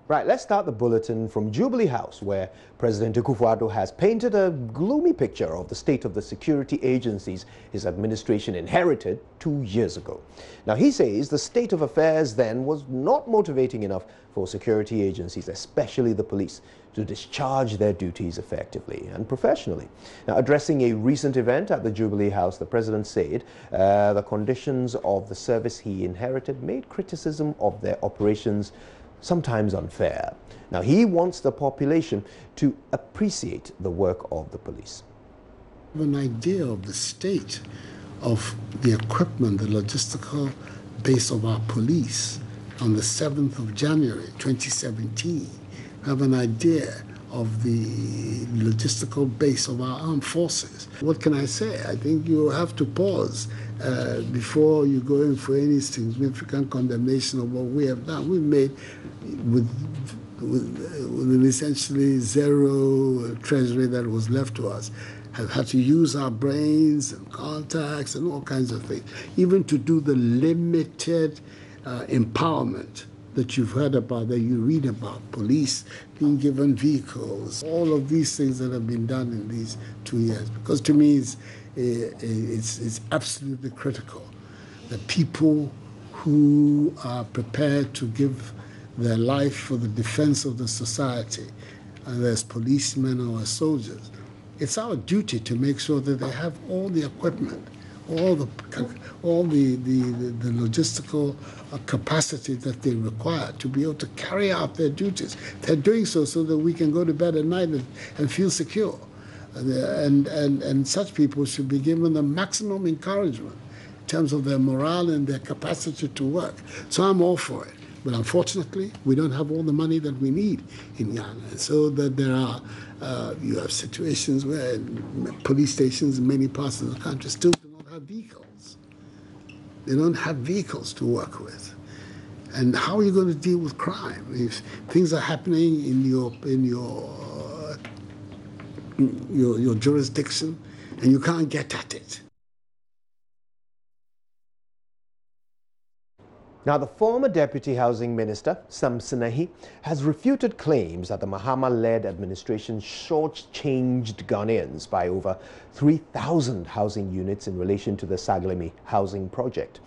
Right, let's start the bulletin from Jubilee House, where President Akufo-Addo has painted a gloomy picture of the state of the security agencies his administration inherited 2 years ago. Now, he says the state of affairs then was not motivating enough for security agencies, especially the police, to discharge their duties effectively and professionally. Now, addressing a recent event at the Jubilee House, the president said the conditions of the service he inherited made criticism of their operations sometimes unfair. Now, he wants the population to appreciate the work of the police. An idea of the state of the equipment, the logistical base of our police on the 7th of January 2017. Have an idea of the logistical base of our armed forces. What can I say? I think you have to pause before you go in for any significant condemnation of what we have done. We've made with an essentially zero treasury that was left to us. Have had to use our brains and contacts and all kinds of things, even to do the limited empowerment that you've heard about, that you read about, police being given vehicles, all of these things that have been done in these 2 years. Because to me, it's absolutely critical that people who are prepared to give their life for the defense of the society, whether as policemen or as soldiers, it's our duty to make sure that they have all the equipment, all the logistical capacity that they require to be able to carry out their duties. They're doing so that we can go to bed at night and feel secure. And such people should be given the maximum encouragement in terms of their morale and their capacity to work. So I'm all for it. But unfortunately, we don't have all the money that we need in Ghana. So that there are, you have situations where police stations in many parts of the country still do not have vehicles. They don't have vehicles to work with. And how are you going to deal with crime if things are happening in your jurisdiction and you can't get at it? Now, the former Deputy Housing Minister, Sampson Asamoah, has refuted claims that the Mahama-led administration shortchanged Ghanaians by over 3,000 housing units in relation to the Saglemi housing project.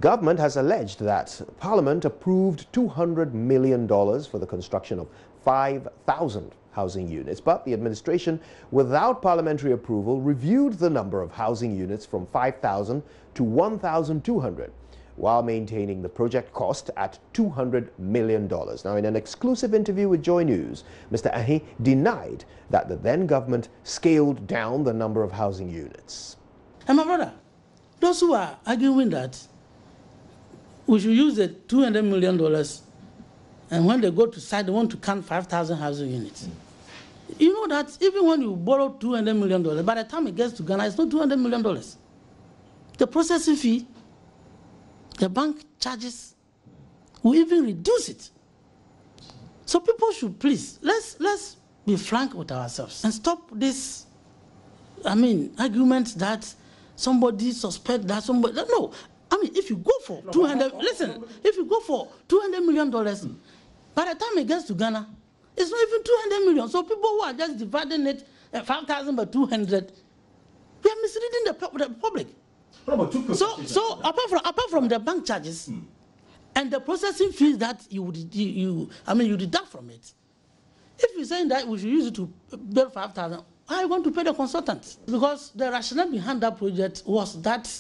Government has alleged that Parliament approved $200 million for the construction of 5,000 housing units, but the administration, without parliamentary approval, reviewed the number of housing units from 5,000 to 1,200. While maintaining the project cost at $200 million. Now, in an exclusive interview with JoyNews, Mr. Asamoah denied that the then government scaled down the number of housing units. And my brother, those who are arguing that we should use the $200 million, and when they go to site, they want to count 5,000 housing units. You know that even when you borrow $200 million, by the time it gets to Ghana, it's not $200 million. The processing fee, the bank charges will even reduce it. So people should please, let's be frank with ourselves and stop this, argument that somebody suspect that somebody, no. If you go for 200, listen, if you go for $200 million, by the time it gets to Ghana, it's not even 200 million. So people who are just dividing it 5,000 by 200, they are misleading the public. So apart from the bank charges and the processing fees that you deduct from it, if you're saying that we should use it to build 5,000, how are you going to pay the consultants? Because the rationale behind that project was that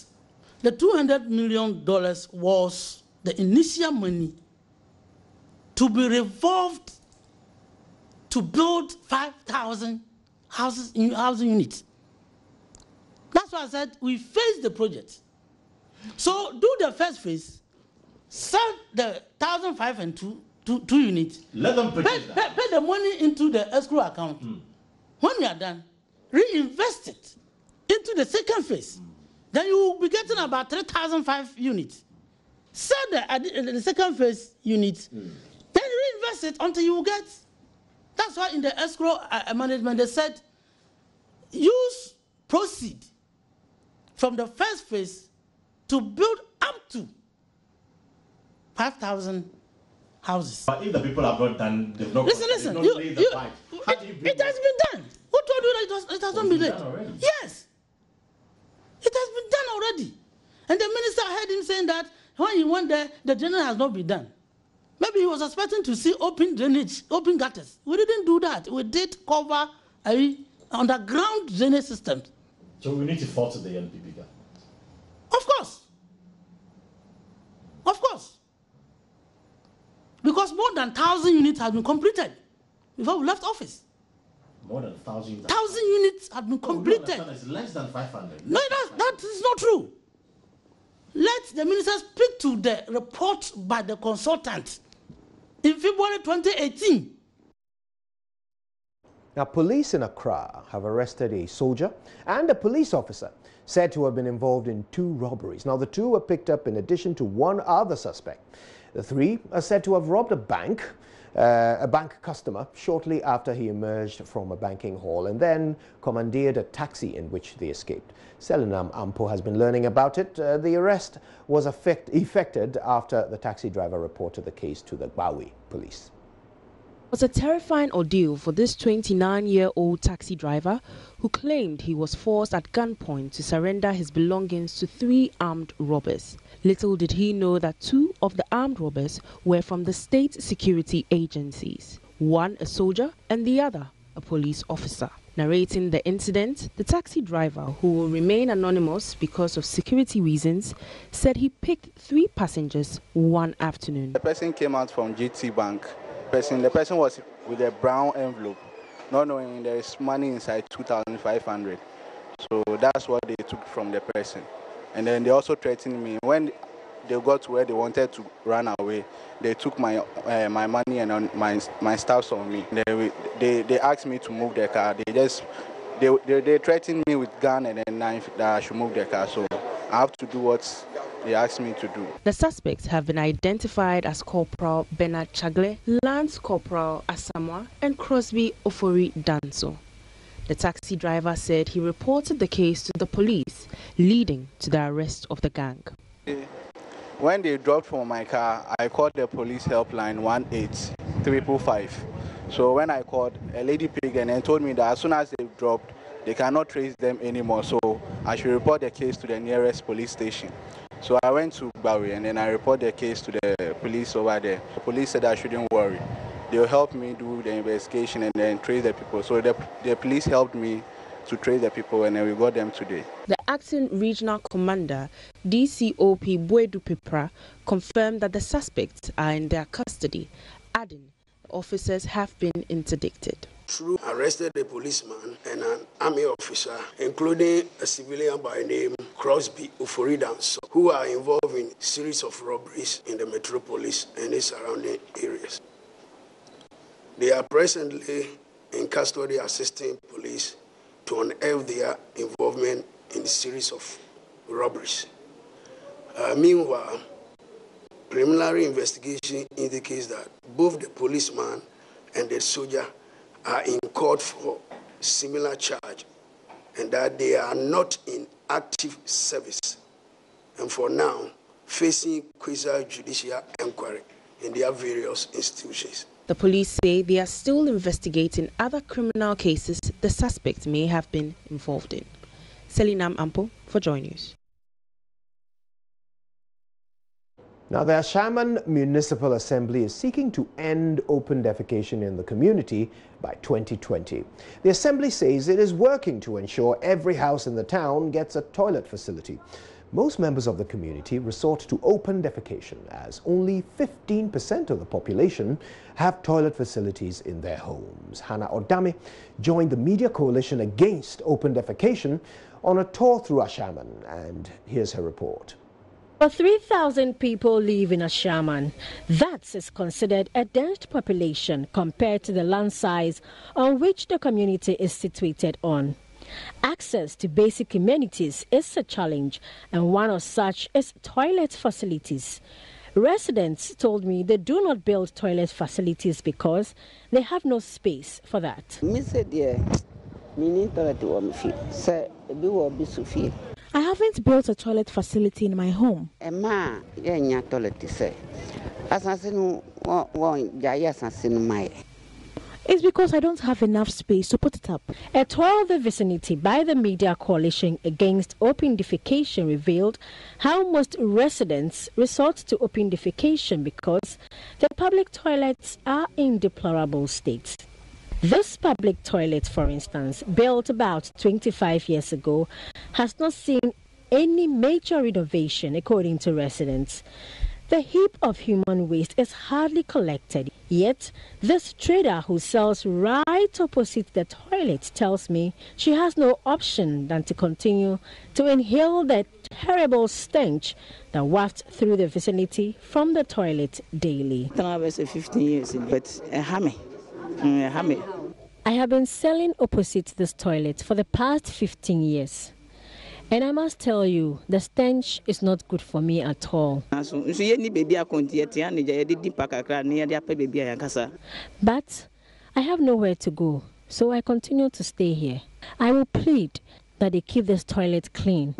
the $200 million was the initial money to be revolved to build 5,000 housing units. That's why I said we phased the project. So do the first phase, sell the 1,500 and two units. Let them pay the money into the escrow account. When you are done, reinvest it into the second phase. Then you will be getting about 3,005 units. Sell the second phase units, then reinvest it until you will get. That's why in the escrow management they said use proceed from the first phase to build up to 5,000 houses. But if the people have not done, they've not. Listen. It has been done. Who told you that it has not been laid? Yes, it has been done already. And the minister heard him saying that when he went there, the drainage has not been done. Maybe he was expecting to see open drainage, open gutters. We didn't do that. We did cover underground drainage systems. So we need to fault the NPP guy. Of course. Because more than 1,000 units have been completed before we left office. More than 1,000 units? 1,000 units have been completed. It's less than 500. No, that is not true. Let the minister speak to the report by the consultant in February 2018. Now, police in Accra have arrested a soldier and a police officer said to have been involved in 2 robberies. Now, the 2 were picked up in addition to 1 other suspect. The 3 are said to have robbed a bank customer shortly after he emerged from a banking hall and then commandeered a taxi in which they escaped. Sampson Asamoah has been learning about it. The arrest was effected after the taxi driver reported the case to the Bawi police. It was a terrifying ordeal for this 29-year-old taxi driver who claimed he was forced at gunpoint to surrender his belongings to 3 armed robbers. Little did he know that 2 of the armed robbers were from the state security agencies, one a soldier and the other a police officer. Narrating the incident, the taxi driver, who will remain anonymous because of security reasons, said he picked 3 passengers one afternoon. The person came out from GT Bank. The person was with a brown envelope, not knowing there is money inside 2,500. So that's what they took from the person. And then they also threatened me. When they got to where they wanted to run away, they took my money and my stuff on me. They asked me to move the car. They threatened me with gun and a knife that I should move the car. So I have to do what they asked me to do. The suspects have been identified as Corporal Bernard Chagle, Lance Corporal Asamoah, and Crosby Ofori Danso. The taxi driver said he reported the case to the police, leading to the arrest of the gang. When they dropped from my car, I called the police helpline 18555. So when I called, a lady picked and told me that as soon as they dropped, they cannot trace them anymore. So I should report the case to the nearest police station. So I went to Bawi and then I reported the case to the police over there. The police said I shouldn't worry. They'll help me do the investigation and then trace the people. So the police helped me to trace the people and then we got them today. The acting regional commander, DCOP Bwedu Pipra, confirmed that the suspects are in their custody, adding the officers have been interdicted. True arrested a policeman and an army officer, including a civilian by name Crosby Ofori Danso, who are involved in a series of robberies in the metropolis and its surrounding areas. They are presently in custody assisting police to unearth their involvement in a series of robberies. Meanwhile, preliminary investigation indicates that both the policeman and the soldier are in court for similar charge and that they are not in active service and for now facing quasi-judicial inquiry in their various institutions. The police say they are still investigating other criminal cases the suspects may have been involved in. Sampson Asamoah for JoyNews. Now, the Ashaman Municipal Assembly is seeking to end open defecation in the community by 2020. The Assembly says it is working to ensure every house in the town gets a toilet facility. Most members of the community resort to open defecation as only 15% of the population have toilet facilities in their homes. Hannah Odame joined the Media Coalition Against Open Defecation on a tour through Ashaman, and here's her report. About 3,000 people live in Ashaman. That is considered a dense population compared to the land size on which the community is situated on. Access to basic amenities is a challenge, and one of such is toilet facilities. Residents told me they do not build toilet facilities because they have no space for that. I haven't built a toilet facility in my home. It's because I don't have enough space to put it up. A tour of the vicinity by the Media Coalition Against Open Defecation revealed how most residents resort to open defecation because the public toilets are in deplorable state. This public toilet, for instance, built about 25 years ago, has not seen any major renovation, according to residents. The heap of human waste is hardly collected, yet this trader who sells right opposite the toilet tells me she has no option than to continue to inhale the terrible stench that wafts through the vicinity from the toilet daily. 15 years, but I have been selling opposite this toilet for the past 15 years. And I must tell you, the stench is not good for me at all. But I have nowhere to go, so I continue to stay here. I will plead that they keep this toilet clean.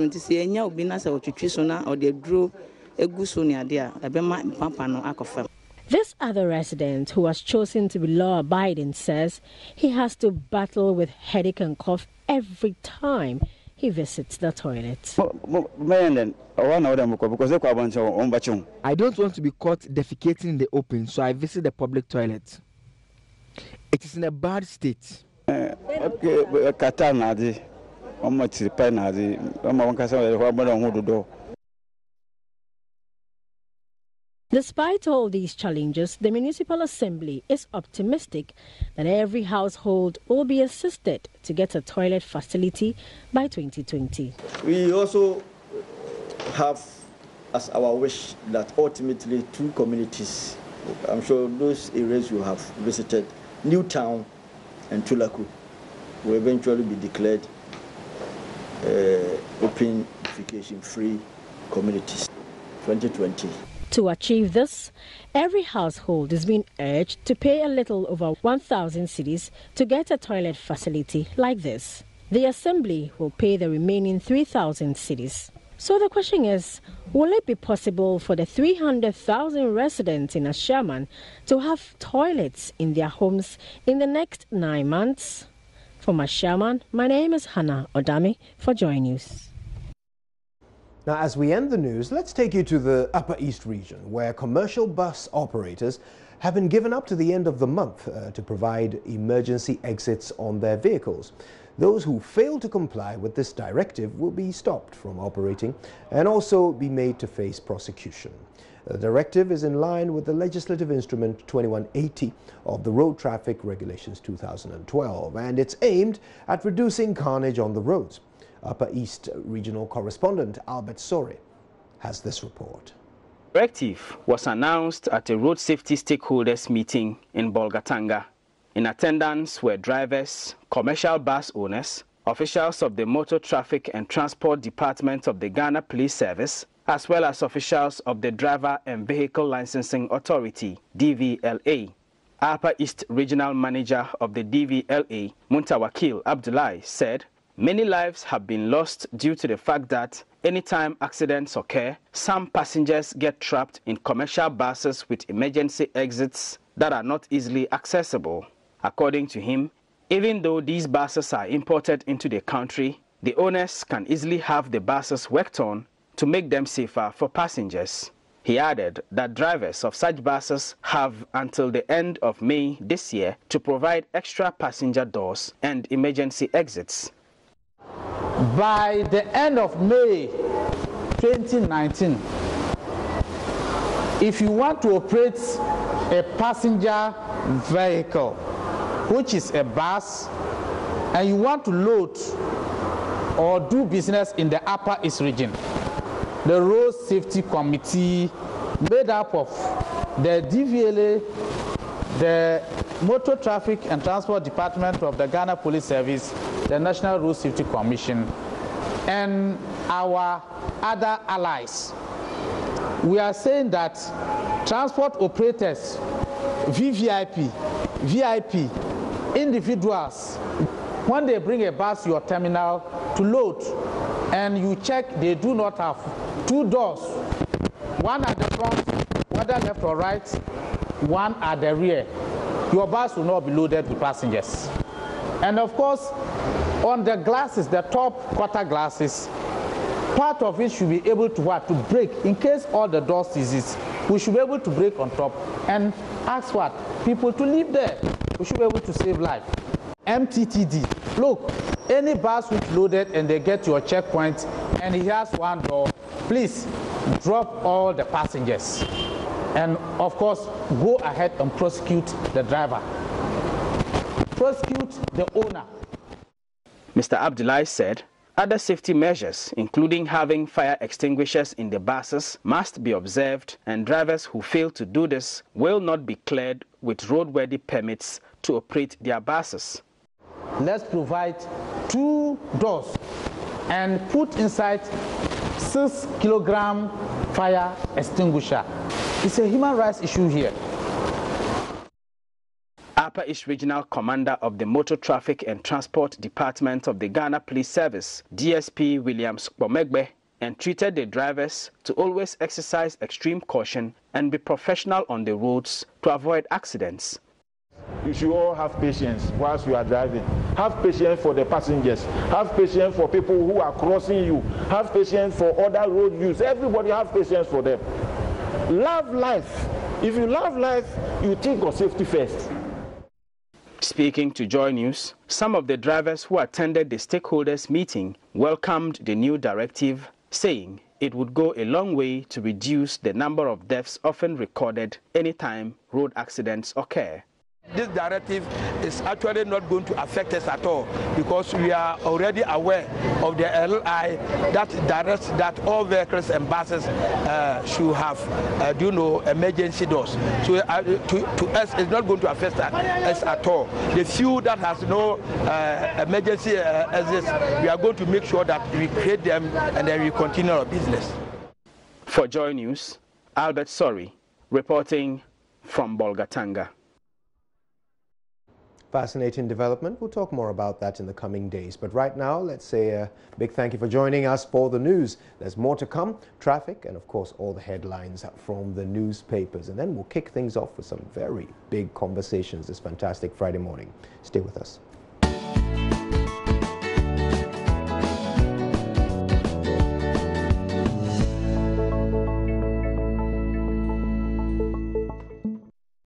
This other resident who has chosen to be law-abiding says he has to battle with headache and cough every time he visits the toilet. I don't want to be caught defecating in the open, so I visit the public toilet. It is in a bad state. Despite all these challenges, the Municipal Assembly is optimistic that every household will be assisted to get a toilet facility by 2020. We also have as our wish that ultimately two communities, I'm sure those areas you have visited, Newtown and Tulaku, will eventually be declared open defecation-free communities 2020. To achieve this, every household is being urged to pay a little over 1,000 cedis to get a toilet facility like this. The Assembly will pay the remaining 3,000 cedis. So the question is, will it be possible for the 300,000 residents in Ashaman to have toilets in their homes in the next 9 months? From Ashaman, my name is Hannah Odami for JoyNews. Now, as we end the news, let's take you to the Upper East region, where commercial bus operators have been given up to the end of the month to provide emergency exits on their vehicles. Those who fail to comply with this directive will be stopped from operating and also be made to face prosecution. The directive is in line with the legislative instrument 2180 of the Road Traffic Regulations 2012, and it's aimed at reducing carnage on the roads. Upper East Regional Correspondent Albert Sore has this report. The directive was announced at a road safety stakeholders meeting in Bolgatanga. In attendance were drivers, commercial bus owners, officials of the Motor Traffic and Transport Department of the Ghana Police Service, as well as officials of the Driver and Vehicle Licensing Authority, DVLA. Upper East Regional Manager of the DVLA, Muntawakil Abdullahi, said, many lives have been lost due to the fact that anytime accidents occur, some passengers get trapped in commercial buses with emergency exits that are not easily accessible. According to him, even though these buses are imported into the country, the owners can easily have the buses worked on to make them safer for passengers. He added that drivers of such buses have until the end of May this year to provide extra passenger doors and emergency exits. By the end of May 2019, if you want to operate a passenger vehicle, which is a bus, and you want to load or do business in the Upper East region, the Road Safety Committee, made up of the DVLA, the Motor Traffic and Transport Department of the Ghana Police Service, the National Road Safety Commission, and our other allies. We are saying that transport operators, VVIP, VIP, individuals, when they bring a bus to your terminal to load, and you check they do not have two doors, one at the front, whether left or right, one at the rear, your bus will not be loaded with passengers. And of course, on the glasses, the top quarter glasses, part of it should be able to break. In case all the doors is, we should be able to break on top and ask people to leave there. We should be able to save life. MTTD, look, any bus which loaded and they get to your checkpoint and he has one door, please drop all the passengers. And of course, go ahead and prosecute the driver. Prosecute the owner. Mr. Abdullahi said other safety measures, including having fire extinguishers in the buses, must be observed, and drivers who fail to do this will not be cleared with roadworthy permits to operate their buses. Let's provide 2 doors and put inside 6 kilogram fire extinguisher. It's a human rights issue here. Upper East Regional Commander of the Motor Traffic and Transport Department of the Ghana Police Service, DSP Williams Bomegbe, entreated the drivers to always exercise extreme caution and be professional on the roads to avoid accidents. You should all have patience whilst you are driving. Have patience for the passengers. Have patience for people who are crossing you. Have patience for other road use. Everybody have patience for them. Love life. If you love life, you think of safety first. Speaking to Joy News, some of the drivers who attended the stakeholders meeting welcomed the new directive, saying it would go a long way to reduce the number of deaths often recorded anytime road accidents occur. This directive is actually not going to affect us at all because we are already aware of the LI that directs that all vehicles and buses should have, emergency doors. So to us, it's not going to affect us at all. The few that has no emergency exits, we are going to make sure that we create them and then we continue our business. For Joy News, Albert Sori, reporting from Bolgatanga. Fascinating development. We'll talk more about that in the coming days. But right now, let's say a big thank you for joining us for the news. There's more to come, traffic, and of course, all the headlines from the newspapers. And then we'll kick things off with some very big conversations this fantastic Friday morning. Stay with us.